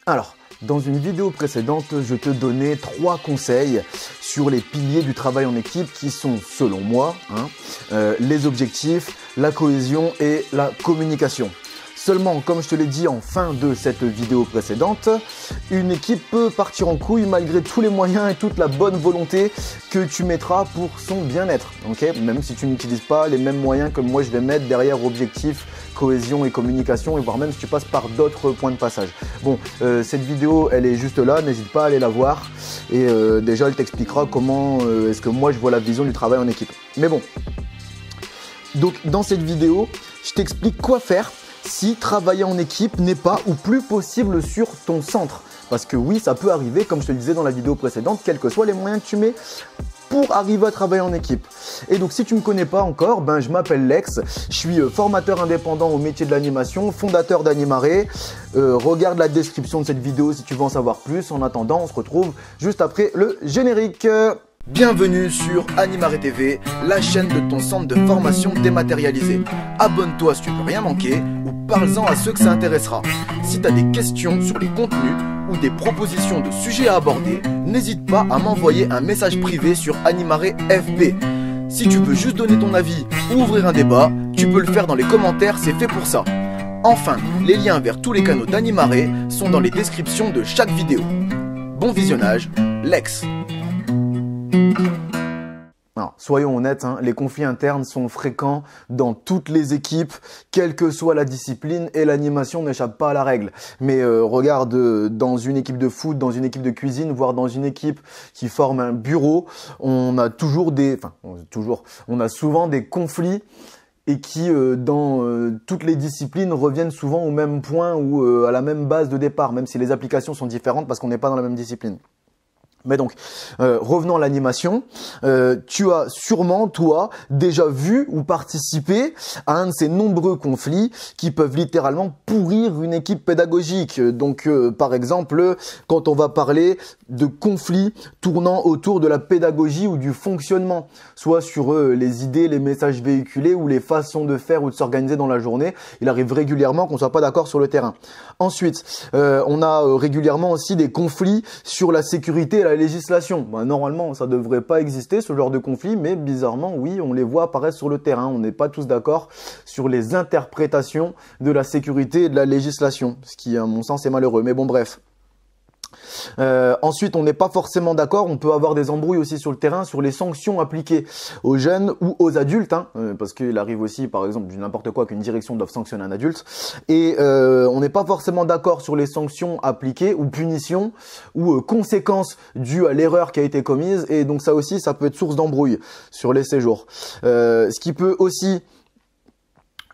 Alors, dans une vidéo précédente, je te donnais 3 conseils sur les piliers du travail en équipe qui sont, selon moi, les objectifs, la cohésion et la communication. Seulement, comme je te l'ai dit en fin de cette vidéo précédente, une équipe peut partir en couille malgré tous les moyens et toute la bonne volonté que tu mettras pour son bien-être. Okay, même si tu n'utilises pas les mêmes moyens que moi je vais mettre derrière objectifs, cohésion et communication, et voire même si tu passes par d'autres points de passage. Bon, cette vidéo, elle est juste là, n'hésite pas à aller la voir. Et déjà, elle t'expliquera comment est-ce que moi je vois la vision du travail en équipe. Mais bon, donc dans cette vidéo, je t'explique quoi faire si travailler en équipe n'est pas ou plus possible sur ton centre. Parce que oui, ça peut arriver, comme je te le disais dans la vidéo précédente, quels que soient les moyens que tu mets pour arriver à travailler en équipe. Et donc si tu ne me connais pas encore, je m'appelle Lex, je suis formateur indépendant au métier de l'animation, fondateur d'Animaré. Regarde la description de cette vidéo si tu veux en savoir plus. En attendant, on se retrouve juste après le générique. Bienvenue sur Animaré TV, la chaîne de ton centre de formation dématérialisé. Abonne-toi si tu ne veux rien manquer ou parle-en à ceux que ça intéressera. Si tu as des questions sur les contenus ou des propositions de sujets à aborder, n'hésite pas à m'envoyer un message privé sur Animaré FB. Si tu veux juste donner ton avis ou ouvrir un débat, tu peux le faire dans les commentaires, c'est fait pour ça. Enfin, les liens vers tous les canaux d'Animaré sont dans les descriptions de chaque vidéo. Bon visionnage, Lex. Alors, soyons honnêtes, les conflits internes sont fréquents dans toutes les équipes, quelle que soit la discipline, et l'animation n'échappe pas à la règle. Mais regarde, dans une équipe de foot, dans une équipe de cuisine, voire dans une équipe qui forme un bureau, on a souvent des conflits et qui, dans toutes les disciplines, reviennent souvent au même point ou à la même base de départ, même si les applications sont différentes parce qu'on n'est pas dans la même discipline. Mais donc, revenons à l'animation, tu as sûrement, toi, déjà vu ou participé à un de ces nombreux conflits qui peuvent littéralement pourrir une équipe pédagogique. Donc, par exemple, quand on va parler de conflits tournant autour de la pédagogie ou du fonctionnement, soit sur les idées, les messages véhiculés ou les façons de faire ou de s'organiser dans la journée, il arrive régulièrement qu'on ne soit pas d'accord sur le terrain. Ensuite, on a régulièrement aussi des conflits sur la sécurité et la législation. Normalement, ça ne devrait pas exister, ce genre de conflit, mais bizarrement, oui, on les voit apparaître sur le terrain. On n'est pas tous d'accord sur les interprétations de la sécurité et de la législation, ce qui, à mon sens, est malheureux. Mais bon, bref. Ensuite, on n'est pas forcément d'accord, on peut avoir des embrouilles aussi sur le terrain sur les sanctions appliquées aux jeunes ou aux adultes, parce qu'il arrive aussi, par exemple, n'importe quoi qu'une direction doive sanctionner un adulte, et on n'est pas forcément d'accord sur les sanctions appliquées ou punitions ou conséquences dues à l'erreur qui a été commise, et donc ça aussi, ça peut être source d'embrouille sur les séjours. Ce qui peut aussi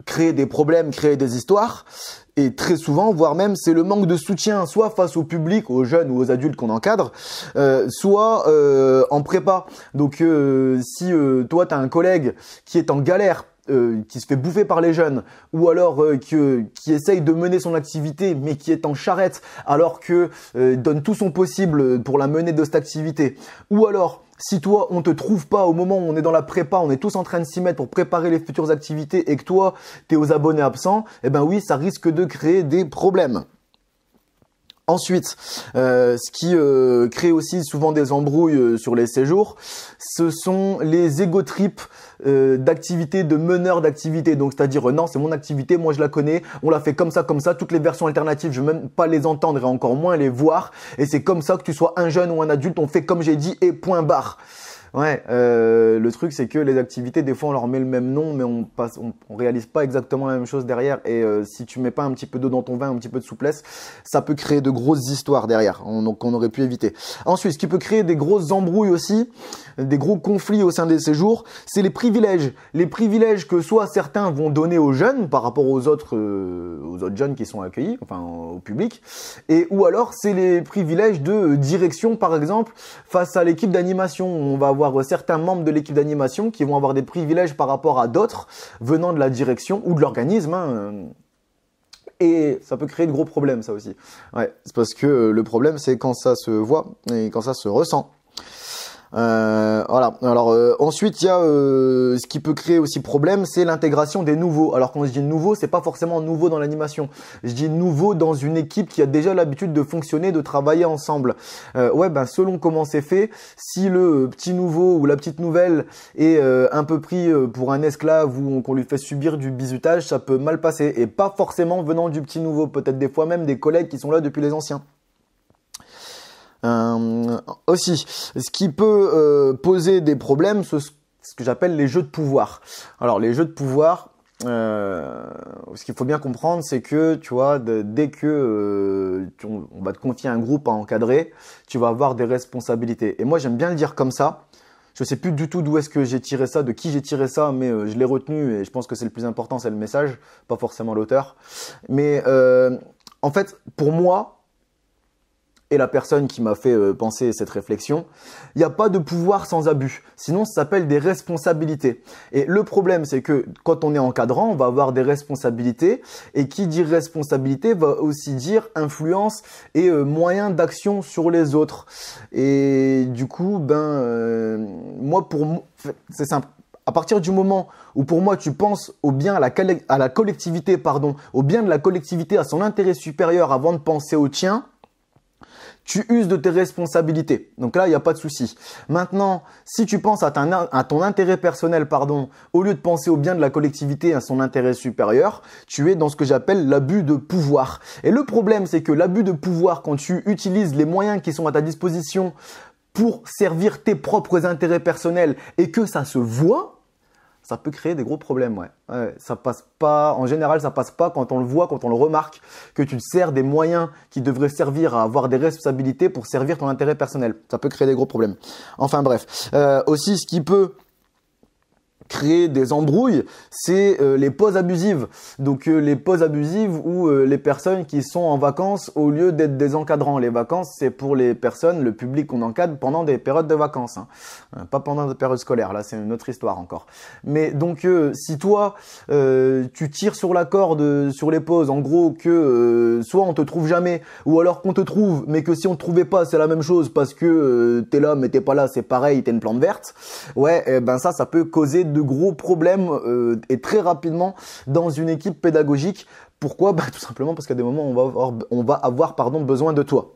créer des problèmes, créer des histoires. Et très souvent, voire même, c'est le manque de soutien, soit face au public, aux jeunes ou aux adultes qu'on encadre, soit en prépa. Donc, si toi, tu as un collègue qui est en galère, qui se fait bouffer par les jeunes, ou alors qui essaye de mener son activité, mais qui est en charrette, alors que donne tout son possible pour la mener de cette activité, ou alors si toi, on te trouve pas au moment où on est dans la prépa, on est tous en train de s'y mettre pour préparer les futures activités et que toi, tu es aux abonnés absents, eh ben oui, ça risque de créer des problèmes. Ensuite, ce qui crée aussi souvent des embrouilles sur les séjours, ce sont les ego trips d'activités, de meneurs d'activités. Donc, c'est-à-dire, non, c'est mon activité, moi je la connais, on l'a fait comme ça, toutes les versions alternatives, je veux même pas les entendre et encore moins les voir. Et c'est comme ça que tu sois un jeune ou un adulte, on fait comme j'ai dit et point barre. Ouais, le truc c'est que les activités, des fois on leur met le même nom, mais on réalise pas exactement la même chose derrière. Et si tu mets pas un petit peu d'eau dans ton vin, un petit peu de souplesse, ça peut créer de grosses histoires derrière. Donc on aurait pu éviter. Ensuite, ce qui peut créer des grosses embrouilles aussi, des gros conflits au sein des séjours, c'est les privilèges. Les privilèges que soit certains vont donner aux jeunes par rapport aux autres jeunes qui sont accueillis, enfin au public, et ou alors c'est les privilèges de direction par exemple face à l'équipe d'animation. On va avoir certains membres de l'équipe d'animation qui vont avoir des privilèges par rapport à d'autres venant de la direction ou de l'organisme. Et ça peut créer de gros problèmes, ça aussi. Ouais, c'est parce que le problème, c'est quand ça se voit et quand ça se ressent. Voilà. Alors ensuite, il y a ce qui peut créer aussi problème, c'est l'intégration des nouveaux. Alors quand je dis nouveau, c'est pas forcément nouveau dans l'animation. Je dis nouveau dans une équipe qui a déjà l'habitude de fonctionner, de travailler ensemble. Ouais, ben selon comment c'est fait, si le petit nouveau ou la petite nouvelle est un peu pris pour un esclave ou qu'on lui fait subir du bizutage, ça peut mal passer. Et pas forcément venant du petit nouveau, peut-être des fois même des collègues qui sont là depuis les anciens. Aussi, ce qui peut poser des problèmes, ce que j'appelle les jeux de pouvoir. Alors les jeux de pouvoir, ce qu'il faut bien comprendre, c'est que tu vois, dès que on va te confier un groupe à encadrer, tu vas avoir des responsabilités. Et moi j'aime bien le dire comme ça. Je sais plus du tout d'où est-ce que j'ai tiré ça, de qui j'ai tiré ça, mais je l'ai retenu et je pense que c'est le plus important, c'est le message, pas forcément l'auteur. Mais en fait, pour moi, et la personne qui m'a fait penser cette réflexion, il n'y a pas de pouvoir sans abus. Sinon, ça s'appelle des responsabilités. Et le problème, c'est que quand on est encadrant, on va avoir des responsabilités. Et qui dit responsabilité va aussi dire influence et moyen d'action sur les autres. Et du coup, moi, c'est simple. À partir du moment où pour moi tu penses au bien à la collectivité, au bien de la collectivité, à son intérêt supérieur avant de penser au tien, tu uses de tes responsabilités. Donc là, il n'y a pas de souci. Maintenant, si tu penses à ton intérêt personnel, au lieu de penser au bien de la collectivité et à son intérêt supérieur, tu es dans ce que j'appelle l'abus de pouvoir. Et le problème, c'est que l'abus de pouvoir, quand tu utilises les moyens qui sont à ta disposition pour servir tes propres intérêts personnels et que ça se voit, ça peut créer des gros problèmes, ouais. Ça passe pas, en général, ça passe pas quand on le voit, quand on le remarque, que tu te sers des moyens qui devraient servir à avoir des responsabilités pour servir ton intérêt personnel. Ça peut créer des gros problèmes. Enfin bref. Aussi, ce qui peut créer des embrouilles, c'est les pauses abusives. Donc les pauses abusives où les personnes qui sont en vacances au lieu d'être des encadrants. Les vacances, c'est pour les personnes, le public qu'on encadre pendant des périodes de vacances, hein. Pas pendant des périodes scolaires. Là, c'est une autre histoire encore. Mais donc si toi tu tires sur la corde sur les pauses, en gros que soit on te trouve jamais, ou alors qu'on te trouve, mais que si on te trouvait pas, c'est la même chose parce que t'es là mais t'es pas là, c'est pareil, t'es une plante verte. Ouais, ça peut causer de gros problèmes et très rapidement dans une équipe pédagogique. Pourquoi ? Tout simplement parce qu'à des moments on va avoir besoin de toi.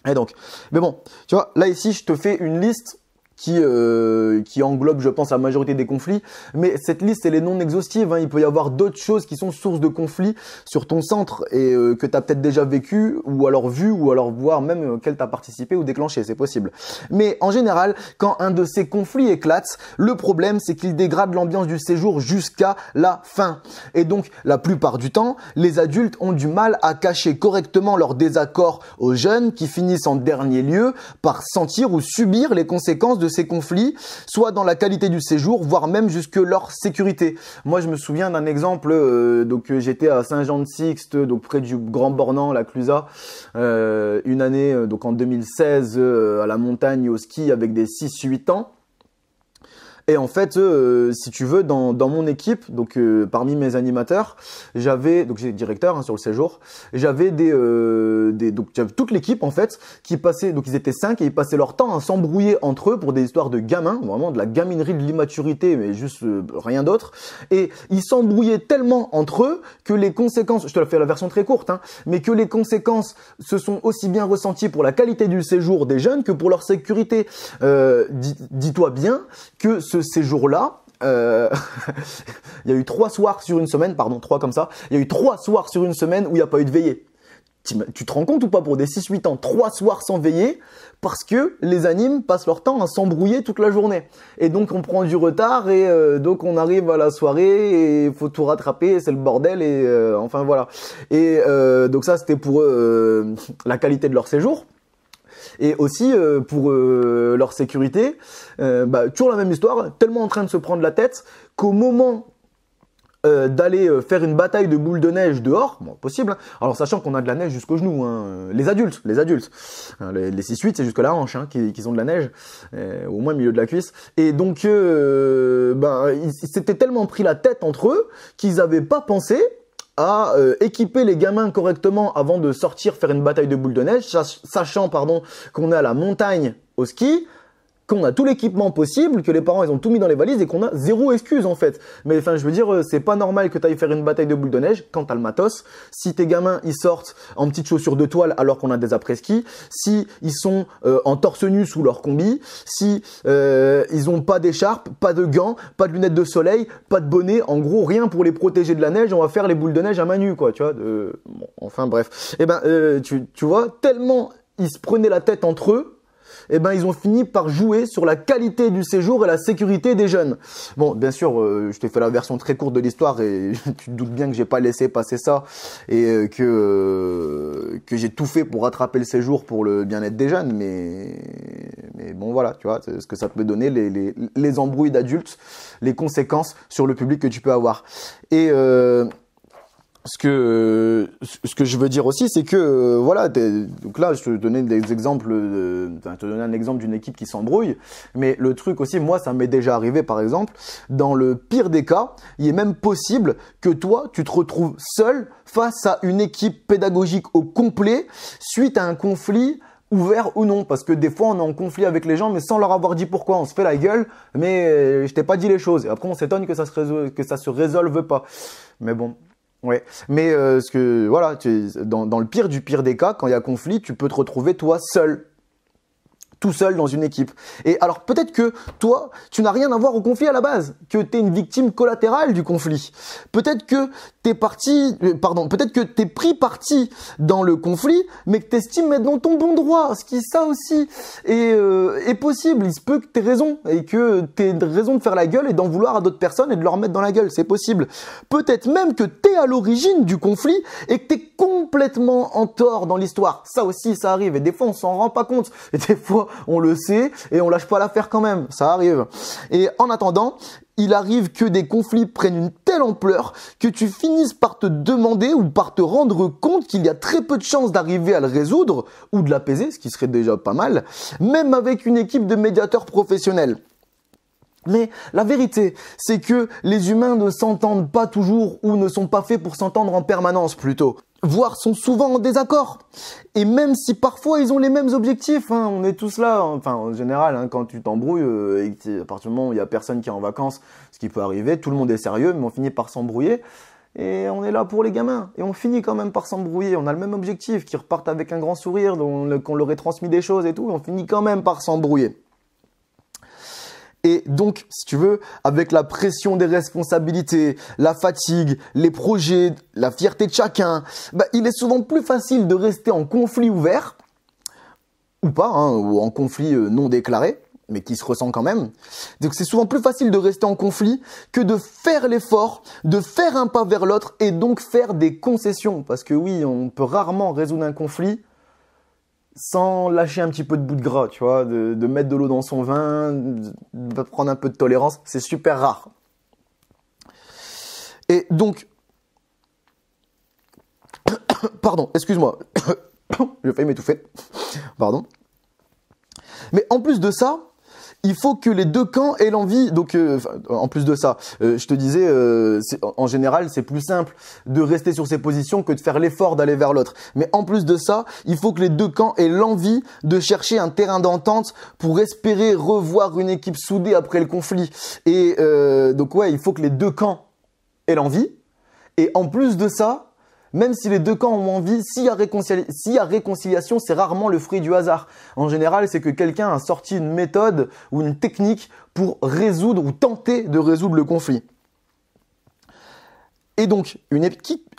Et donc, mais bon, tu vois, là ici je te fais une liste qui englobe, je pense, la majorité des conflits. Mais cette liste, elle est non exhaustive, hein. Il peut y avoir d'autres choses qui sont source de conflits sur ton centre et que tu as peut-être déjà vécu ou alors vu ou alors voir même auquel tu as participé ou déclenché, c'est possible. Mais en général, quand un de ces conflits éclate, le problème, c'est qu'il dégrade l'ambiance du séjour jusqu'à la fin. Et donc, la plupart du temps, les adultes ont du mal à cacher correctement leurs désaccords aux jeunes qui finissent en dernier lieu par sentir ou subir les conséquences de ces conflits, soit dans la qualité du séjour, voire même jusque leur sécurité. Moi, je me souviens d'un exemple, j'étais à Saint-Jean-de-Sixte, donc près du Grand Bornand, la Clusaz, une année, donc en 2016, à la montagne au ski avec des 6-8 ans. Et en fait, si tu veux, dans mon équipe, donc parmi mes animateurs, j'avais, donc j'ai directeur sur le séjour, j'avais donc j'avais toute l'équipe en fait qui passait, donc ils étaient 5 et ils passaient leur temps à s'embrouiller entre eux pour des histoires de gamins, vraiment de la gaminerie, de l'immaturité, mais juste rien d'autre. Et ils s'embrouillaient tellement entre eux que les conséquences, je te la fais la version très courte, hein, mais que les conséquences se sont aussi bien ressenties pour la qualité du séjour des jeunes que pour leur sécurité. Dis-toi bien que ce séjour-là, il y a eu 3 soirs sur une semaine, il y a eu 3 soirs sur une semaine où il n'y a pas eu de veillée. Tu te rends compte ou pas, pour des 6-8 ans, 3 soirs sans veillée, parce que les animes passent leur temps à s'embrouiller toute la journée. Et donc on prend du retard et donc on arrive à la soirée et il faut tout rattraper, c'est le bordel et enfin voilà. Et donc ça c'était pour la qualité de leur séjour. Et aussi pour leur sécurité, toujours la même histoire, tellement en train de se prendre la tête qu'au moment d'aller faire une bataille de boules de neige dehors, bon, possible, hein. Alors sachant qu'on a de la neige jusqu'aux genoux, hein, les adultes, les 6-8 c'est jusque la hanche, hein, qu'ils ont de la neige, au moins au milieu de la cuisse, et donc ils s'étaient tellement pris la tête entre eux qu'ils n'avaient pas pensé à équiper les gamins correctement avant de sortir faire une bataille de boules de neige, sachant qu'on est à la montagne au ski. qu'on a tout l'équipement possible, que les parents ils ont tout mis dans les valises et qu'on a zéro excuse en fait. Mais enfin je veux dire, c'est pas normal que tu ailles faire une bataille de boules de neige quand t'as le matos. Si tes gamins ils sortent en petites chaussures de toile alors qu'on a des après-ski, si ils sont en torse nu sous leur combi, si ils ont pas d'écharpe, pas de gants, pas de lunettes de soleil, pas de bonnet, en gros rien pour les protéger de la neige, on va faire les boules de neige à main nue quoi, tu vois. Bon, enfin bref. Et ben tu vois, tellement ils se prenaient la tête entre eux, eh ben ils ont fini par jouer sur la qualité du séjour et la sécurité des jeunes. Bon, bien sûr, je t'ai fait la version très courte de l'histoire et tu te doutes bien que j'ai pas laissé passer ça et que j'ai tout fait pour rattraper le séjour pour le bien-être des jeunes. Mais bon, voilà, tu vois, c'est ce que ça peut donner, les embrouilles d'adultes, les conséquences sur le public que tu peux avoir. Et ce que je veux dire aussi, c'est que voilà, donc là, je te donnais des exemples, je te donnais un exemple d'une équipe qui s'embrouille, mais le truc aussi, moi, ça m'est déjà arrivé, par exemple, dans le pire des cas, il est même possible que toi, tu te retrouves seul face à une équipe pédagogique au complet suite à un conflit ouvert ou non, parce que des fois on est en conflit avec les gens mais sans leur avoir dit pourquoi, on se fait la gueule mais je t'ai pas dit les choses et après on s'étonne que ça se résolve pas. Mais bon. Ouais, mais voilà, dans le pire du pire des cas, quand il y a conflit, tu peux te retrouver toi seul. Tout seul dans une équipe. Et alors peut-être que toi, tu n'as rien à voir au conflit à la base, que tu es une victime collatérale du conflit. Peut-être que peut-être que t'es pris parti dans le conflit, mais que t'estimes être dans ton bon droit. Ce qui, ça aussi, est possible. Il se peut que t'aies raison et que t'aies raison de faire la gueule et d'en vouloir à d'autres personnes et de leur mettre dans la gueule. C'est possible. Peut-être même que t'es à l'origine du conflit et que t'es complètement en tort dans l'histoire. Ça aussi, ça arrive. Et des fois, on s'en rend pas compte. Et des fois, on le sait et on lâche pas l'affaire quand même. Ça arrive. Et en attendant, il arrive que des conflits prennent une telle ampleur que tu finisses par te demander ou par te rendre compte qu'il y a très peu de chances d'arriver à le résoudre ou de l'apaiser, ce qui serait déjà pas mal, même avec une équipe de médiateurs professionnels. Mais la vérité, c'est que les humains ne s'entendent pas toujours ou ne sont pas faits pour s'entendre en permanence plutôt, voire sont souvent en désaccord. Et même si parfois ils ont les mêmes objectifs, hein, on est tous là, enfin en général, hein, quand tu t'embrouilles, et à partir du moment où il y a personne qui est en vacances, ce qui peut arriver, tout le monde est sérieux, mais on finit par s'embrouiller. Et on est là pour les gamins. Et on finit quand même par s'embrouiller. On a le même objectif, qu'ils repartent avec un grand sourire, qu'on leur ait transmis des choses et tout, et on finit quand même par s'embrouiller. Et donc, si tu veux, avec la pression des responsabilités, la fatigue, les projets, la fierté de chacun, il est souvent plus facile de rester en conflit ouvert, ou pas, hein, ou en conflit non déclaré, mais qui se ressent quand même. Donc c'est souvent plus facile de rester en conflit que de faire l'effort, de faire un pas vers l'autre et donc faire des concessions. Parce que oui, on peut rarement résoudre un conflit sans lâcher un petit peu de bout de gras, tu vois, de mettre de l'eau dans son vin, de prendre un peu de tolérance, c'est super rare. Et donc, pardon, excuse-moi, j'ai failli m'étouffer, pardon. Mais en plus de ça, il faut que les deux camps aient l'envie, donc en plus de ça, je te disais, en général, c'est plus simple de rester sur ses positions que de faire l'effort d'aller vers l'autre. Mais en plus de ça, il faut que les deux camps aient l'envie de chercher un terrain d'entente pour espérer revoir une équipe soudée après le conflit. Et donc ouais, il faut que les deux camps aient l'envie. Et en plus de ça, même si les deux camps ont envie, s'il y a réconciliation, c'est rarement le fruit du hasard. En général, c'est que quelqu'un a sorti une méthode ou une technique pour résoudre ou tenter de résoudre le conflit. Et donc, une équipe...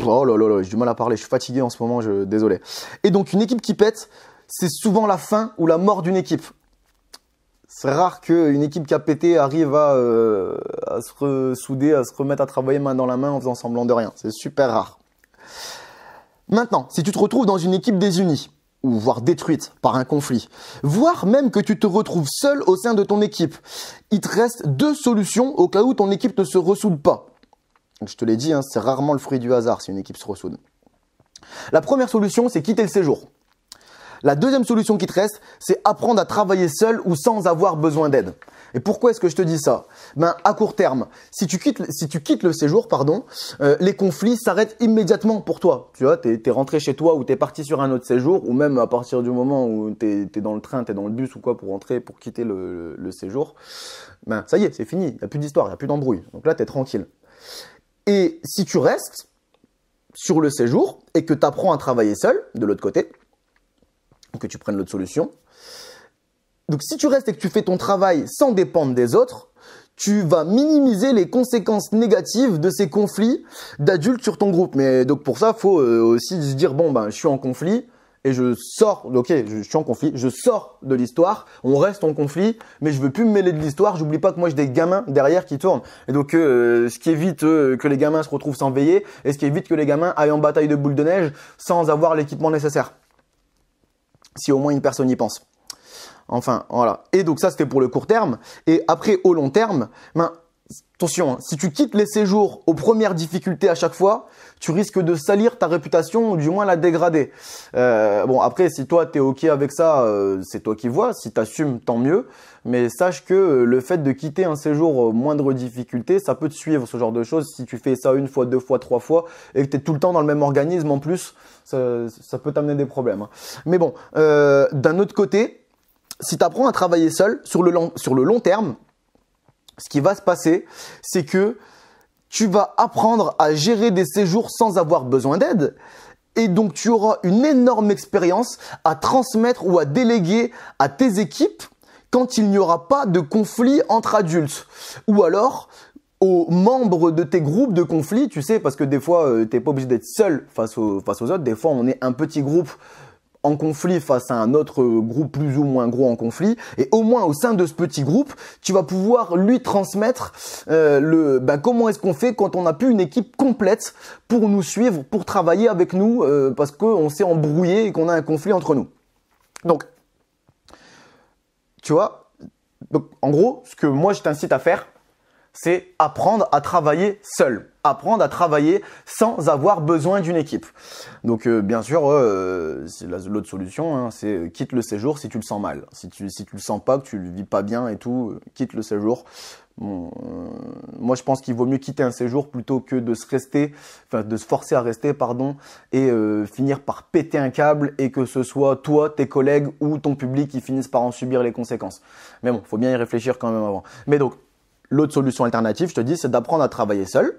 Oh là là là, j'ai du mal à parler, je suis fatigué en ce moment, désolé. Et donc, une équipe qui pète, c'est souvent la fin ou la mort d'une équipe. C'est rare qu'une équipe qui a pété arrive à se ressouder, à se remettre à travailler main dans la main en faisant semblant de rien. C'est super rare. Maintenant, si tu te retrouves dans une équipe désunie, ou voire détruite par un conflit, voire même que tu te retrouves seul au sein de ton équipe, il te reste deux solutions au cas où ton équipe ne se ressoude pas. Je te l'ai dit, hein, c'est rarement le fruit du hasard si une équipe se ressoude. La première solution, c'est quitter le séjour. La deuxième solution qui te reste, c'est apprendre à travailler seul ou sans avoir besoin d'aide. Et pourquoi est-ce que je te dis ça? Ben, à court terme, si tu quittes le séjour, les conflits s'arrêtent immédiatement pour toi. Tu vois, t'es rentré chez toi ou t'es parti sur un autre séjour, ou même à partir du moment où t'es dans le train, t'es dans le bus ou quoi pour quitter le séjour. Ben, ça y est, c'est fini. Il n'y a plus d'histoire, il n'y a plus d'embrouille. Donc là, t'es tranquille. Et si tu restes sur le séjour et que tu apprends à travailler seul de l'autre côté, ou que tu prennes l'autre solution, donc si tu restes et que tu fais ton travail sans dépendre des autres, tu vas minimiser les conséquences négatives de ces conflits d'adultes sur ton groupe. Mais donc pour ça, il faut aussi se dire, bon, ben, je suis en conflit et je sors, ok, je suis en conflit, je sors de l'histoire, on reste en conflit, mais je veux plus me mêler de l'histoire, j'oublie pas que moi j'ai des gamins derrière qui tournent. Et donc ce qui évite que les gamins se retrouvent sans veiller, et ce qui évite que les gamins aillent en bataille de boules de neige sans avoir l'équipement nécessaire. Si au moins une personne y pense. Enfin, voilà. Et donc ça, c'était pour le court terme. Et après, au long terme, ben, attention, hein, si tu quittes les séjours aux premières difficultés à chaque fois, tu risques de salir ta réputation ou du moins la dégrader. Bon, après, si toi, t'es OK avec ça, c'est toi qui vois. Si t'assumes, tant mieux. Mais sache que le fait de quitter un séjour aux moindres difficultés, ça peut te suivre, ce genre de choses. Si tu fais ça une fois, deux fois, trois fois, et que t'es tout le temps dans le même organisme en plus, ça peut t'amener des problèmes. Hein. Mais bon, d'un autre côté, si tu apprends à travailler seul sur le long terme, ce qui va se passer, c'est que tu vas apprendre à gérer des séjours sans avoir besoin d'aide. Et donc, tu auras une énorme expérience à transmettre ou à déléguer à tes équipes quand il n'y aura pas de conflit entre adultes. Ou alors, aux membres de tes groupes de conflit, tu sais, parce que des fois, t'es pas obligé d'être seul face aux autres. Des fois, on est un petit groupe en conflit face à un autre groupe plus ou moins gros en conflit, et au moins au sein de ce petit groupe, tu vas pouvoir lui transmettre comment est-ce qu'on fait quand on n'a plus une équipe complète pour nous suivre, pour travailler avec nous, parce qu'on s'est embrouillé et qu'on a un conflit entre nous. Donc, tu vois, donc, en gros, ce que moi je t'incite à faire, c'est apprendre à travailler seul, apprendre à travailler sans avoir besoin d'une équipe. Donc bien sûr, l'autre solution, hein, c'est quitte le séjour si tu le sens mal. Si tu le sens pas, que tu le vis pas bien et tout, quitte le séjour. Bon, moi je pense qu'il vaut mieux quitter un séjour plutôt que de se forcer à rester, et finir par péter un câble et que ce soit toi, tes collègues ou ton public qui finissent par en subir les conséquences. Mais bon, faut bien y réfléchir quand même avant. Mais donc, l'autre solution alternative, je te dis, c'est d'apprendre à travailler seul.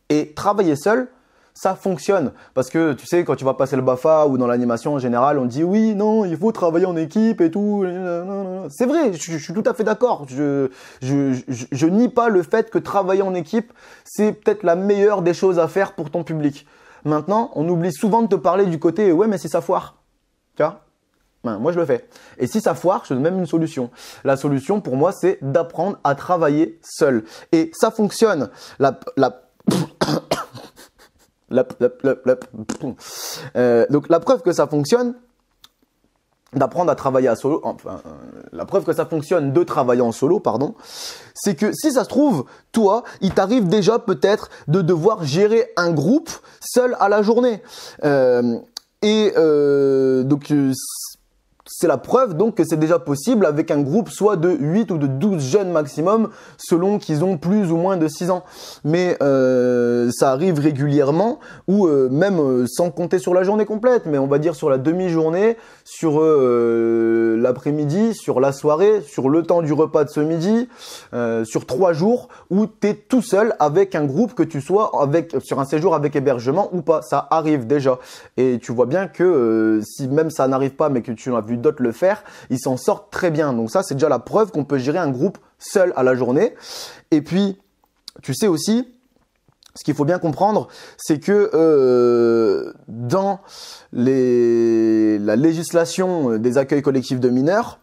Et travailler seul, ça fonctionne. Parce que, tu sais, quand tu vas passer le BAFA ou dans l'animation en général, on dit oui, non, il faut travailler en équipe et tout. C'est vrai, je suis tout à fait d'accord. Je nie pas le fait que travailler en équipe, c'est peut-être la meilleure des choses à faire pour ton public. Maintenant, on oublie souvent de te parler du côté, ouais, mais si ça foire. Tu vois ? Ben, moi, je le fais. Et si ça foire, je te donne même une solution. La solution, pour moi, c'est d'apprendre à travailler seul. Et ça fonctionne. Donc, la preuve que ça fonctionne, d'apprendre à travailler à solo, la preuve que ça fonctionne de travailler en solo, c'est que si ça se trouve, toi, il t'arrive déjà peut-être de devoir gérer un groupe seul à la journée. Donc, c'est la preuve donc que c'est déjà possible avec un groupe soit de 8 ou de 12 jeunes maximum selon qu'ils ont plus ou moins de 6 ans. Mais ça arrive régulièrement ou même sans compter sur la journée complète, mais on va dire sur la demi-journée, sur l'après-midi, sur la soirée, sur le temps du repas de ce midi, sur 3 jours où tu es tout seul avec un groupe, que tu sois sur un séjour avec hébergement ou pas. Ça arrive déjà. Et tu vois bien que si même ça n'arrive pas mais que tu as vu d'autres le faire, ils s'en sortent très bien. Donc ça, c'est déjà la preuve qu'on peut gérer un groupe seul à la journée. Et puis, tu sais aussi, ce qu'il faut bien comprendre, c'est que dans la législation des accueils collectifs de mineurs,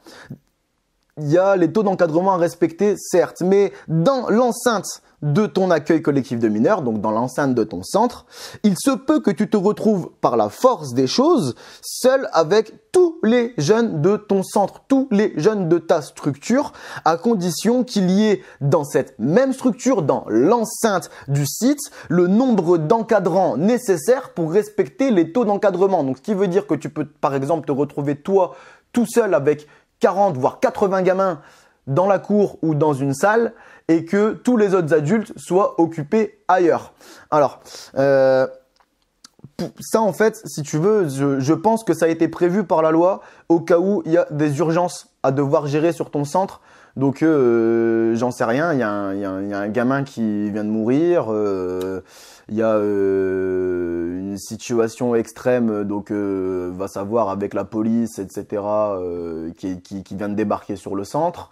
il y a les taux d'encadrement à respecter, certes, mais dans l'enceinte de ton accueil collectif de mineurs, donc dans l'enceinte de ton centre, il se peut que tu te retrouves par la force des choses seul avec tous les jeunes de ton centre, tous les jeunes de ta structure, à condition qu'il y ait dans cette même structure, dans l'enceinte du site, le nombre d'encadrants nécessaires pour respecter les taux d'encadrement. Donc ce qui veut dire que tu peux par exemple te retrouver toi tout seul avec 40 voire 80 gamins dans la cour ou dans une salle et que tous les autres adultes soient occupés ailleurs. Alors, ça en fait, si tu veux, je pense que ça a été prévu par la loi au cas où il y a des urgences à devoir gérer sur ton centre. Donc, j'en sais rien, il y a un gamin qui vient de mourir, il y a une situation extrême, donc va savoir avec la police, etc., qui vient de débarquer sur le centre,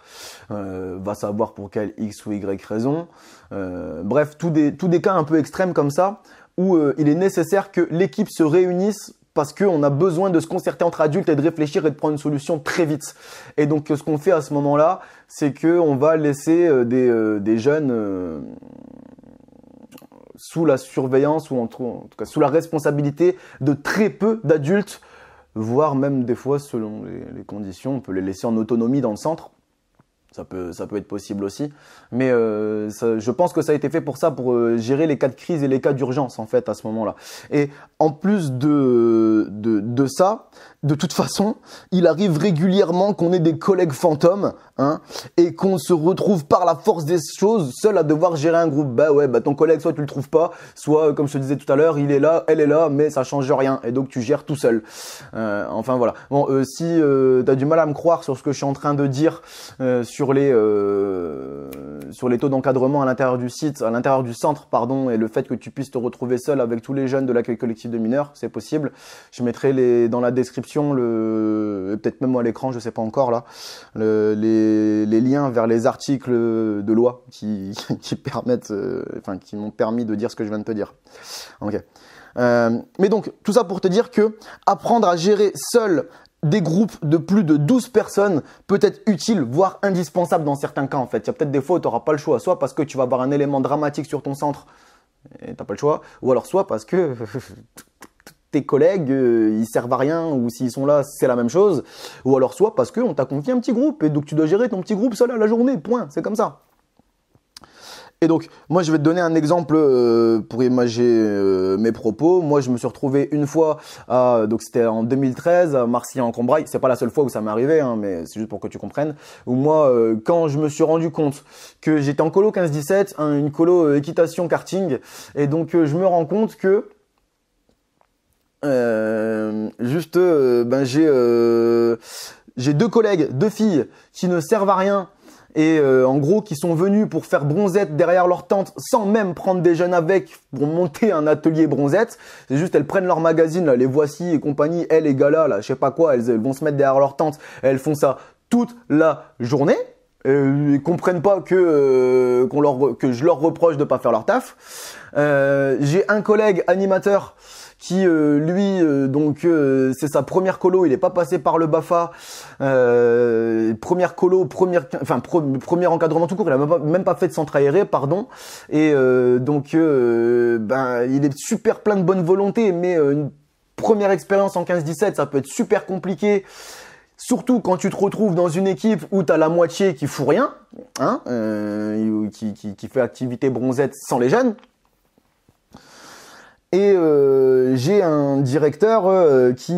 va savoir pour quelle X ou Y raison. Bref, tous des cas un peu extrêmes comme ça, où il est nécessaire que l'équipe se réunisse parce qu'on a besoin de se concerter entre adultes et de réfléchir et de prendre une solution très vite. Et donc, ce qu'on fait à ce moment-là, c'est qu'on va laisser des jeunes sous la surveillance ou en tout cas sous la responsabilité de très peu d'adultes, voire même des fois, selon les conditions, on peut les laisser en autonomie dans le centre. Ça peut être possible aussi, mais je pense que ça a été fait pour ça, pour gérer les cas de crise et les cas d'urgence en fait à ce moment-là. Et en plus de ça, de toute façon, il arrive régulièrement qu'on ait des collègues fantômes, hein, et qu'on se retrouve par la force des choses seul à devoir gérer un groupe. Bah ouais, bah ton collègue soit tu le trouves pas, soit comme je te disais tout à l'heure, il est là, elle est là, mais ça change rien, et donc tu gères tout seul. Enfin voilà. Bon, si t'as du mal à me croire sur ce que je suis en train de dire sur les taux d'encadrement à l'intérieur du site, à l'intérieur du centre, pardon, et le fait que tu puisses te retrouver seul avec tous les jeunes de l'accueil collectif de mineurs, c'est possible. Je mettrai dans la description peut-être même à l'écran, je sais pas encore là, les liens vers les articles de loi qui permettent, qui m'ont permis de dire ce que je viens de te dire. Ok. Mais donc tout ça pour te dire que apprendre à gérer seul des groupes de plus de 12 personnes peut être utile, voire indispensable dans certains cas en fait. Il y a peut-être des fois où tu n'auras pas le choix, soit parce que tu vas avoir un élément dramatique sur ton centre et tu n'as pas le choix, ou alors soit parce que tes collègues ils servent à rien, ou s'ils sont là c'est la même chose, ou alors soit parce qu'on t'a confié un petit groupe et donc tu dois gérer ton petit groupe seul à la journée, point, c'est comme ça. Et donc, moi, je vais te donner un exemple pour imaginer mes propos. Moi, je me suis retrouvé une fois, donc c'était en 2013, à Marcilly-en-Combraille. C'est pas la seule fois où ça m'est arrivé, hein, mais c'est juste pour que tu comprennes. Où moi, quand je me suis rendu compte que j'étais en colo 15-17, une colo équitation karting, et donc je me rends compte que j'ai deux collègues, deux filles qui ne servent à rien. Et en gros qui sont venus pour faire bronzette derrière leur tente sans même prendre des jeunes avec pour monter un atelier bronzette. C'est juste elles prennent leur magazine, là, les Voici et compagnie, elles les gars là, je sais pas quoi, elles vont se mettre derrière leur tente, elles font ça toute la journée. Ils comprennent pas que je leur reproche de pas faire leur taf. J'ai un collègue animateur qui c'est sa première colo, il est pas passé par le BAFA, première colo, premier encadrement tout court, il a même pas fait de centre aéré, pardon, et il est super plein de bonne volonté, mais une première expérience en 15-17, ça peut être super compliqué. Surtout quand tu te retrouves dans une équipe où tu as la moitié qui fout rien, hein, qui fait activité bronzette sans les jeunes. Et j'ai un directeur qui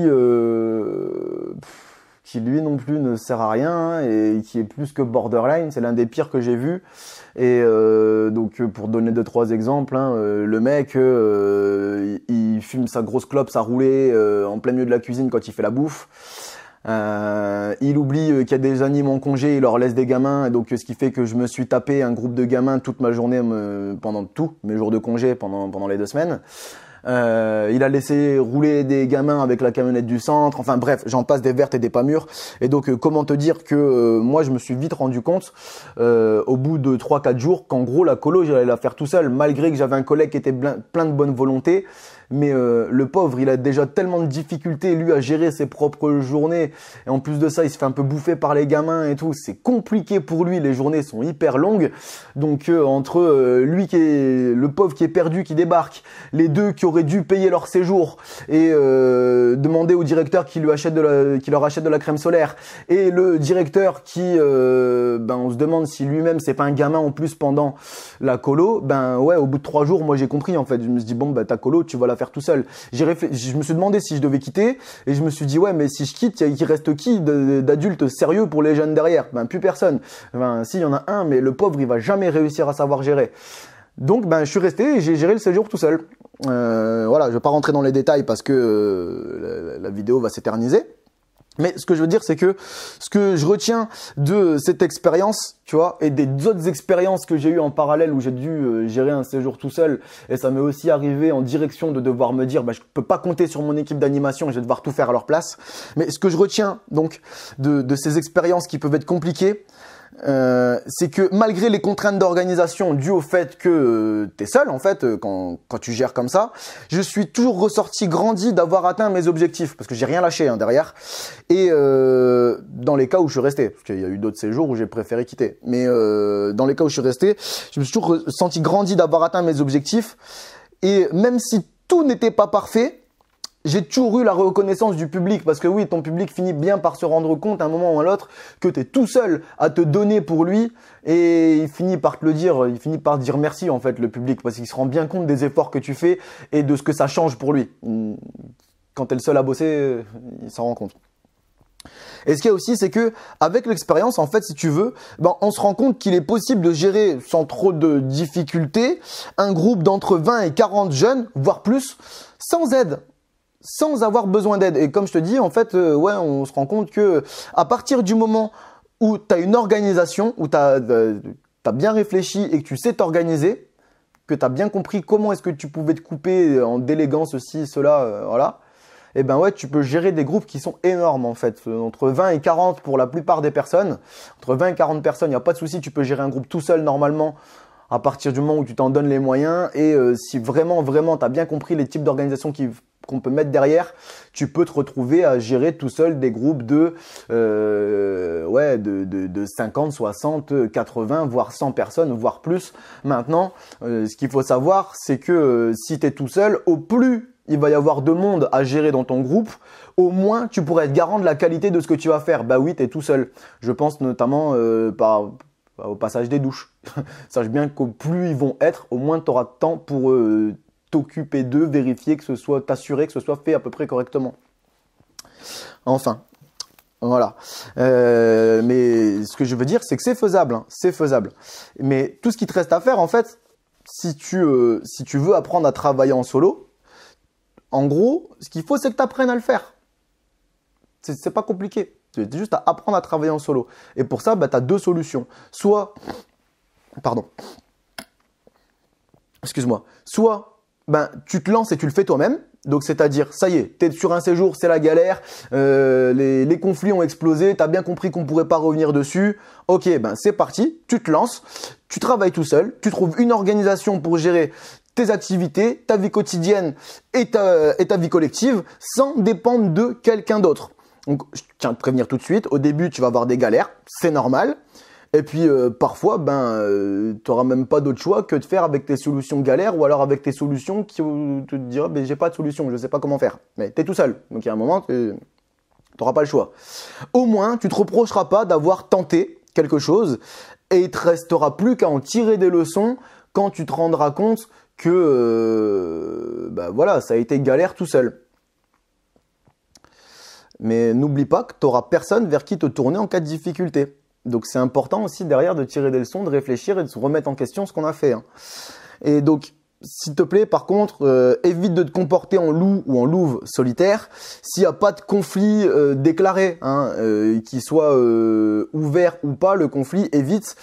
lui non plus ne sert à rien et qui est plus que borderline. C'est l'un des pires que j'ai vu. Et donc pour donner 2-3 exemples, hein, le mec il fume sa grosse clope, sa roulée en plein milieu de la cuisine quand il fait la bouffe. Il oublie qu'il y a des animaux en congé, il leur laisse des gamins, et donc ce qui fait que je me suis tapé un groupe de gamins toute ma journée pendant tous mes jours de congé pendant les 2 semaines. Il a laissé rouler des gamins avec la camionnette du centre, enfin bref, j'en passe des vertes et des pas mûres. Et donc comment te dire que moi je me suis vite rendu compte au bout de 3-4 jours qu'en gros la colo j'allais la faire tout seul, malgré que j'avais un collègue qui était plein de bonne volonté. mais le pauvre, il a déjà tellement de difficultés, lui, à gérer ses propres journées. Et en plus de ça, il se fait un peu bouffer par les gamins et tout. C'est compliqué pour lui, les journées sont hyper longues. Donc entre lui qui est le pauvre qui est perdu, qui débarque, les deux qui auraient dû payer leur séjour et demander au directeur qui leur achète de la crème solaire, et le directeur qui, on se demande si lui-même c'est pas un gamin en plus pendant la colo, ouais, au bout de 3 jours, moi j'ai compris en fait. Je me suis dit bon, ta colo, tu vas la faire tout seul. Je me suis demandé si je devais quitter, et je me suis dit ouais, mais si je quitte, il reste qui d'adultes sérieux pour les jeunes derrière? Plus personne. Si, il y en a un, mais le pauvre, il va jamais réussir à savoir gérer. Donc je suis resté et j'ai géré le séjour tout seul. Voilà, je vais pas rentrer dans les détails parce que la vidéo va s'éterniser. Mais ce que je veux dire, c'est que ce que je retiens de cette expérience, tu vois, et des autres expériences que j'ai eues en parallèle où j'ai dû gérer un séjour tout seul, et ça m'est aussi arrivé en direction de devoir me dire, je peux pas compter sur mon équipe d'animation et je vais devoir tout faire à leur place. Mais ce que je retiens donc de ces expériences qui peuvent être compliquées, c'est que malgré les contraintes d'organisation dues au fait que t'es seul en fait quand tu gères comme ça, je suis toujours ressorti grandi d'avoir atteint mes objectifs parce que j'ai rien lâché derrière, et dans les cas où je suis resté, parce qu'il y a eu d'autres séjours où j'ai préféré quitter, mais dans les cas où je suis resté, je me suis toujours senti grandi d'avoir atteint mes objectifs, et même si tout n'était pas parfait, j'ai toujours eu la reconnaissance du public, parce que oui, ton public finit bien par se rendre compte à un moment ou à l'autre que tu es tout seul à te donner pour lui, et il finit par te le dire, il finit par dire merci en fait, le public, parce qu'il se rend bien compte des efforts que tu fais et de ce que ça change pour lui. Quand tu es le seul à bosser, il s'en rend compte. Et ce qu'il y a aussi, c'est que avec l'expérience, en fait, si tu veux, on se rend compte qu'il est possible de gérer sans trop de difficultés un groupe d'entre 20 et 40 jeunes, voire plus, sans aide, sans avoir besoin d'aide. Et comme je te dis, en fait, ouais, on se rend compte que à partir du moment où tu as une organisation, où tu as bien réfléchi et que tu sais t'organiser, que tu as bien compris comment est-ce que tu pouvais te couper en déléguant ceci, cela, voilà, et ouais, tu peux gérer des groupes qui sont énormes en fait, entre 20 et 40 pour la plupart des personnes. Entre 20 et 40 personnes, il n'y a pas de souci, tu peux gérer un groupe tout seul normalement, à partir du moment où tu t'en donnes les moyens, et si vraiment tu as bien compris les types d'organisation qu'on peut mettre derrière, tu peux te retrouver à gérer tout seul des groupes de 50, 60, 80, voire 100 personnes, voire plus. Maintenant, ce qu'il faut savoir, c'est que si tu es tout seul, au plus il va y avoir de monde à gérer dans ton groupe, au moins tu pourrais être garant de la qualité de ce que tu vas faire. Bah oui, tu es tout seul. Je pense notamment au passage des douches. Sache bien qu'au plus ils vont être, au moins tu auras de temps pour t'occuper d'eux, vérifier que ce soit, t'assurer que ce soit fait à peu près correctement. Enfin, voilà. Mais ce que je veux dire, c'est que c'est faisable, c'est faisable. Mais tout ce qui te reste à faire, en fait, si tu veux apprendre à travailler en solo, en gros, ce qu'il faut, c'est que tu apprennes à le faire. C'est pas compliqué. C'est juste à apprendre à travailler en solo. Et pour ça, tu as 2 solutions. Soit, tu te lances et tu le fais toi-même. Donc, c'est-à-dire, ça y est, tu es sur un séjour, c'est la galère, les conflits ont explosé, tu as bien compris qu'on ne pourrait pas revenir dessus. Ok, c'est parti, tu te lances, tu travailles tout seul, tu trouves une organisation pour gérer tes activités, ta vie quotidienne et ta vie collective sans dépendre de quelqu'un d'autre. Donc, je tiens à te prévenir tout de suite, au début, tu vas avoir des galères, c'est normal. Et puis, parfois, tu n'auras même pas d'autre choix que de faire avec tes solutions galères, ou alors avec tes solutions qui te diront, j'ai pas de solution, je ne sais pas comment faire. Mais tu es tout seul. Donc, il y a un moment, tu n'auras pas le choix. Au moins, tu te reprocheras pas d'avoir tenté quelque chose, et il te restera plus qu'à en tirer des leçons quand tu te rendras compte que voilà, ça a été galère tout seul. Mais n'oublie pas que tu n'auras personne vers qui te tourner en cas de difficulté. Donc c'est important aussi derrière de tirer des leçons, de réfléchir et de se remettre en question ce qu'on a fait. Et donc, s'il te plaît, par contre, évite de te comporter en loup ou en louve solitaire. S'il n'y a pas de conflit déclaré, qu'il soit ouvert ou pas, le conflit, évite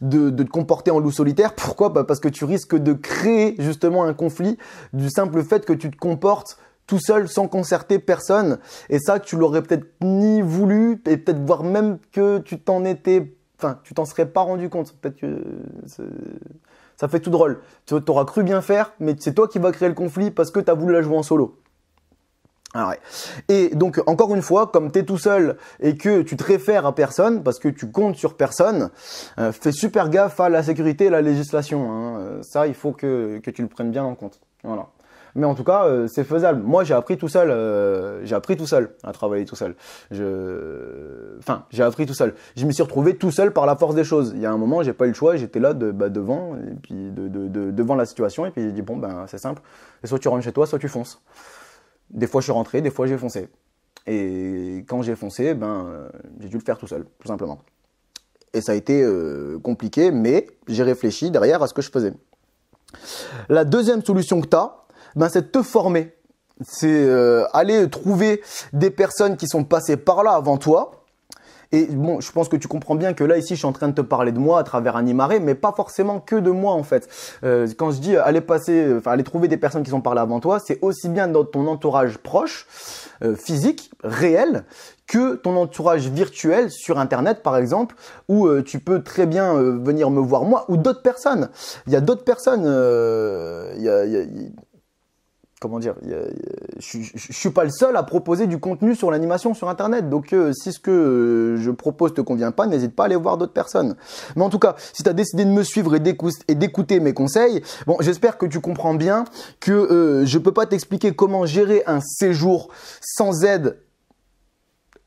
de te comporter en loup solitaire. Pourquoi ? Parce que tu risques de créer justement un conflit du simple fait que tu te comportes tout seul sans concerter personne. Et ça, tu l'aurais peut-être ni voulu, et peut-être voire même que tu t'en serais pas rendu compte. Peut-être que Ça fait tout drôle. Tu auras cru bien faire, mais c'est toi qui vas créer le conflit parce que tu as voulu la jouer en solo. Ah ouais. Et donc, encore une fois, comme tu es tout seul et que tu te réfères à personne, parce que tu comptes sur personne, fais super gaffe à la sécurité et la législation. Hein. Ça, il faut que tu le prennes bien en compte. Voilà. Mais en tout cas, c'est faisable. Moi, j'ai appris tout seul. J'ai appris tout seul à travailler tout seul. J'ai appris tout seul. Je me suis retrouvé tout seul par la force des choses. Il y a un moment, j'ai pas eu le choix. J'étais là devant et puis devant la situation. Et puis j'ai dit bon ben c'est simple. Et soit tu rentres chez toi, soit tu fonces. Des fois, je suis rentré, des fois, j'ai foncé. Et quand j'ai foncé, j'ai dû le faire tout seul, tout simplement. Et ça a été compliqué, mais j'ai réfléchi derrière à ce que je faisais. La deuxième solution que tu as, c'est de te former. C'est aller trouver des personnes qui sont passées par là avant toi. Et bon, je pense que tu comprends bien que là, ici, je suis en train de te parler de moi à travers Animaré, mais pas forcément que de moi, en fait. Quand je dis aller trouver des personnes qui sont par là avant toi, c'est aussi bien dans ton entourage proche, physique, réel, que ton entourage virtuel sur Internet, par exemple, où tu peux très bien venir me voir moi ou d'autres personnes. Il y a d'autres personnes, comment dire, je suis pas le seul à proposer du contenu sur l'animation sur Internet. Donc, si ce que je propose te convient pas, n'hésite pas à aller voir d'autres personnes. Mais en tout cas, si tu as décidé de me suivre et d'écouter mes conseils, bon, j'espère que tu comprends bien que je peux pas t'expliquer comment gérer un séjour sans aide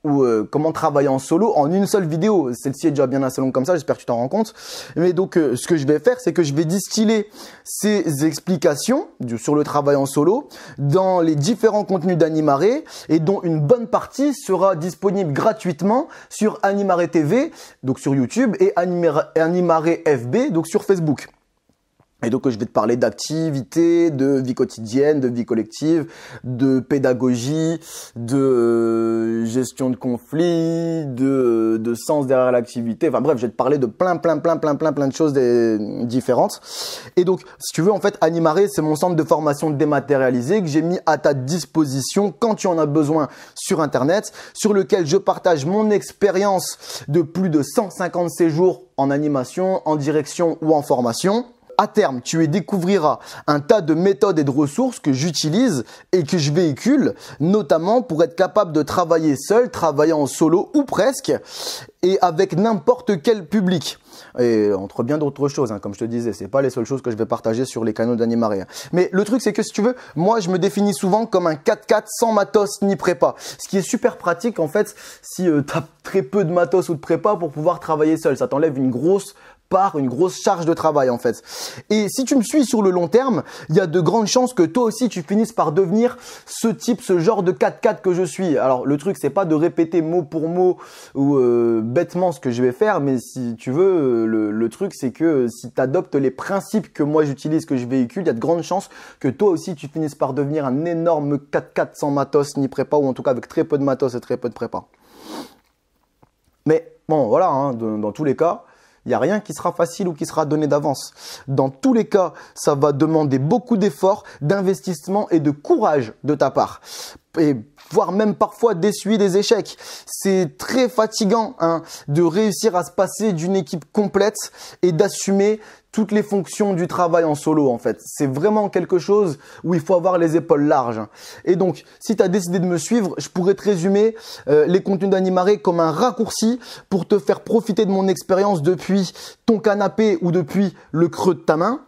ou comment travailler en solo en une seule vidéo. Celle-ci est déjà bien assez longue comme ça, j'espère que tu t'en rends compte. Mais donc, ce que je vais faire, c'est que je vais distiller ces explications sur le travail en solo dans les différents contenus d'Animaré et dont une bonne partie sera disponible gratuitement sur Animaré TV, donc sur YouTube, et Animaré FB, donc sur Facebook. Et donc, je vais te parler d'activité, de vie quotidienne, de vie collective, de pédagogie, de gestion de conflits, de sens derrière l'activité. Enfin bref, je vais te parler de plein de choses différentes. Et donc, si tu veux, en fait, Animaré, c'est mon centre de formation dématérialisé que j'ai mis à ta disposition quand tu en as besoin sur Internet, sur lequel je partage mon expérience de plus de 150 séjours en animation, en direction ou en formation. À terme, tu y découvriras un tas de méthodes et de ressources que j'utilise et que je véhicule, notamment pour être capable de travailler seul, travailler en solo ou presque, et avec n'importe quel public. Et entre bien d'autres choses, hein, comme je te disais, c'est pas les seules choses que je vais partager sur les canaux d'Animaré. Mais le truc, c'est que si tu veux, moi, je me définis souvent comme un 4x4 sans matos ni prépa. Ce qui est super pratique, en fait, si tu as très peu de matos ou de prépa pour pouvoir travailler seul. Ça t'enlève une grosse charge de travail en fait. Et si tu me suis sur le long terme, il y a de grandes chances que toi aussi tu finisses par devenir ce genre de 4x4 que je suis. Alors le truc c'est pas de répéter mot pour mot ou bêtement ce que je vais faire, mais si tu veux, le truc c'est que si tu adoptes les principes que moi j'utilise, que je véhicule, il y a de grandes chances que toi aussi tu finisses par devenir un énorme 4x4 sans matos ni prépa, ou en tout cas avec très peu de matos et très peu de prépa. Mais bon voilà, hein, dans tous les cas, il n'y a rien qui sera facile ou qui sera donné d'avance. Dans tous les cas, ça va demander beaucoup d'efforts, d'investissement et de courage de ta part. Et voire même parfois d'essuyer des échecs. C'est très fatigant de réussir à se passer d'une équipe complète et d'assumer toutes les fonctions du travail en solo en fait. C'est vraiment quelque chose où il faut avoir les épaules larges. Et donc, si tu as décidé de me suivre, je pourrais te résumer les contenus d'Animaré comme un raccourci pour te faire profiter de mon expérience depuis ton canapé ou depuis le creux de ta main.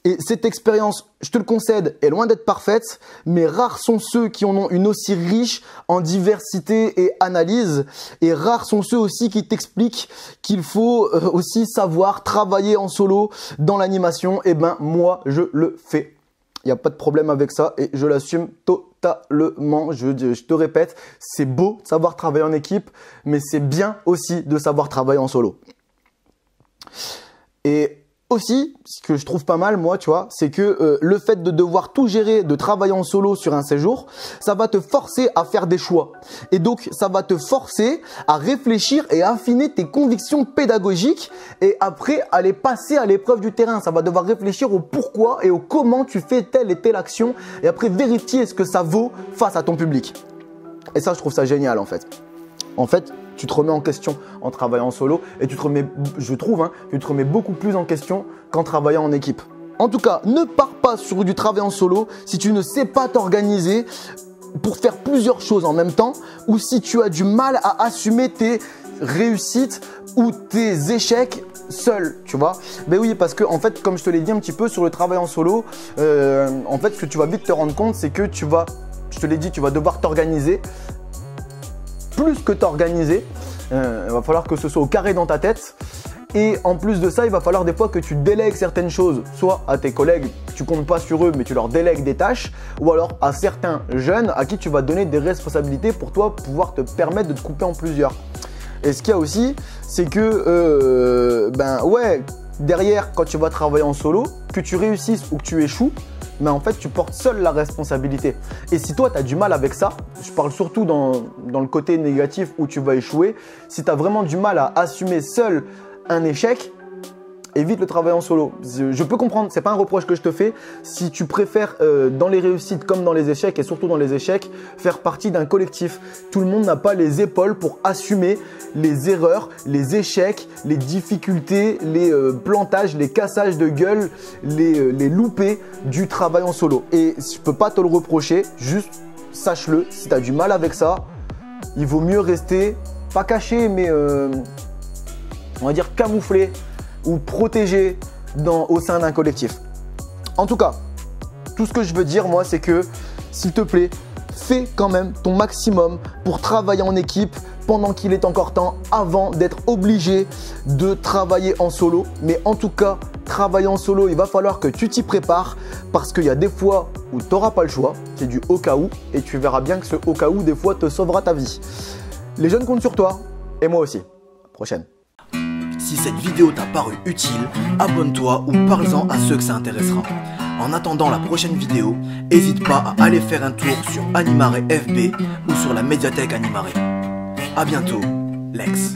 Et cette expérience, je te le concède, est loin d'être parfaite, mais rares sont ceux qui en ont une aussi riche en diversité et analyse. Et rares sont ceux aussi qui t'expliquent qu'il faut aussi savoir travailler en solo dans l'animation. Eh ben, moi, je le fais. Il n'y a pas de problème avec ça et je l'assume totalement. Je te répète, c'est beau de savoir travailler en équipe, mais c'est bien aussi de savoir travailler en solo. Et aussi, ce que je trouve pas mal, moi, tu vois, c'est que le fait de devoir tout gérer, de travailler en solo sur un séjour, ça va te forcer à faire des choix. Et donc, ça va te forcer à réfléchir et à affiner tes convictions pédagogiques et après, à les passer à l'épreuve du terrain. Ça va devoir réfléchir au pourquoi et au comment tu fais telle et telle action et après vérifier ce que ça vaut face à ton public. Et ça, je trouve ça génial, en fait. en fait, tu te remets en question en travaillant en solo et tu te remets, je trouve, hein, tu te remets beaucoup plus en question qu'en travaillant en équipe. En tout cas, ne pars pas sur du travail en solo si tu ne sais pas t'organiser pour faire plusieurs choses en même temps ou si tu as du mal à assumer tes réussites ou tes échecs seul, tu vois. Ben oui, parce que en fait, comme je te l'ai dit un petit peu sur le travail en solo, en fait, ce que tu vas vite te rendre compte, c'est que tu vas, je te l'ai dit, tu vas devoir t'organiser. Plus que t'organiser, il va falloir que ce soit au carré dans ta tête. Et en plus de ça, il va falloir des fois que tu délègues certaines choses, soit à tes collègues, tu comptes pas sur eux, mais tu leur délègues des tâches, ou alors à certains jeunes à qui tu vas donner des responsabilités pour toi pouvoir te permettre de te couper en plusieurs. Et ce qu'il y a aussi, c'est que, ben ouais, derrière, quand tu vas travailler en solo, que tu réussisses ou que tu échoues, mais en fait, tu portes seul la responsabilité. Et si toi, tu as du mal avec ça, je parle surtout dans le côté négatif où tu vas échouer, si tu as vraiment du mal à assumer seul un échec, évite le travail en solo. Je peux comprendre, c'est pas un reproche que je te fais. Si tu préfères dans les réussites comme dans les échecs et surtout dans les échecs, faire partie d'un collectif. Tout le monde n'a pas les épaules pour assumer les erreurs, les échecs, les difficultés, les plantages, les cassages de gueule, les loupés du travail en solo. Et je peux pas te le reprocher, juste sache-le, si tu as du mal avec ça, il vaut mieux rester, pas caché, mais on va dire camouflé ou protégé au sein d'un collectif. En tout cas, tout ce que je veux dire moi, c'est que s'il te plaît, fais quand même ton maximum pour travailler en équipe pendant qu'il est encore temps avant d'être obligé de travailler en solo. Mais en tout cas, travailler en solo, il va falloir que tu t'y prépares parce qu'il y a des fois où tu n'auras pas le choix, c'est du au cas où et tu verras bien que ce au cas où des fois te sauvera ta vie. Les jeunes comptent sur toi et moi aussi. À la prochaine. Si cette vidéo t'a paru utile, abonne-toi ou parle-en à ceux que ça intéressera. En attendant la prochaine vidéo, n'hésite pas à aller faire un tour sur Animare FB ou sur la médiathèque Animare. A bientôt, Lex.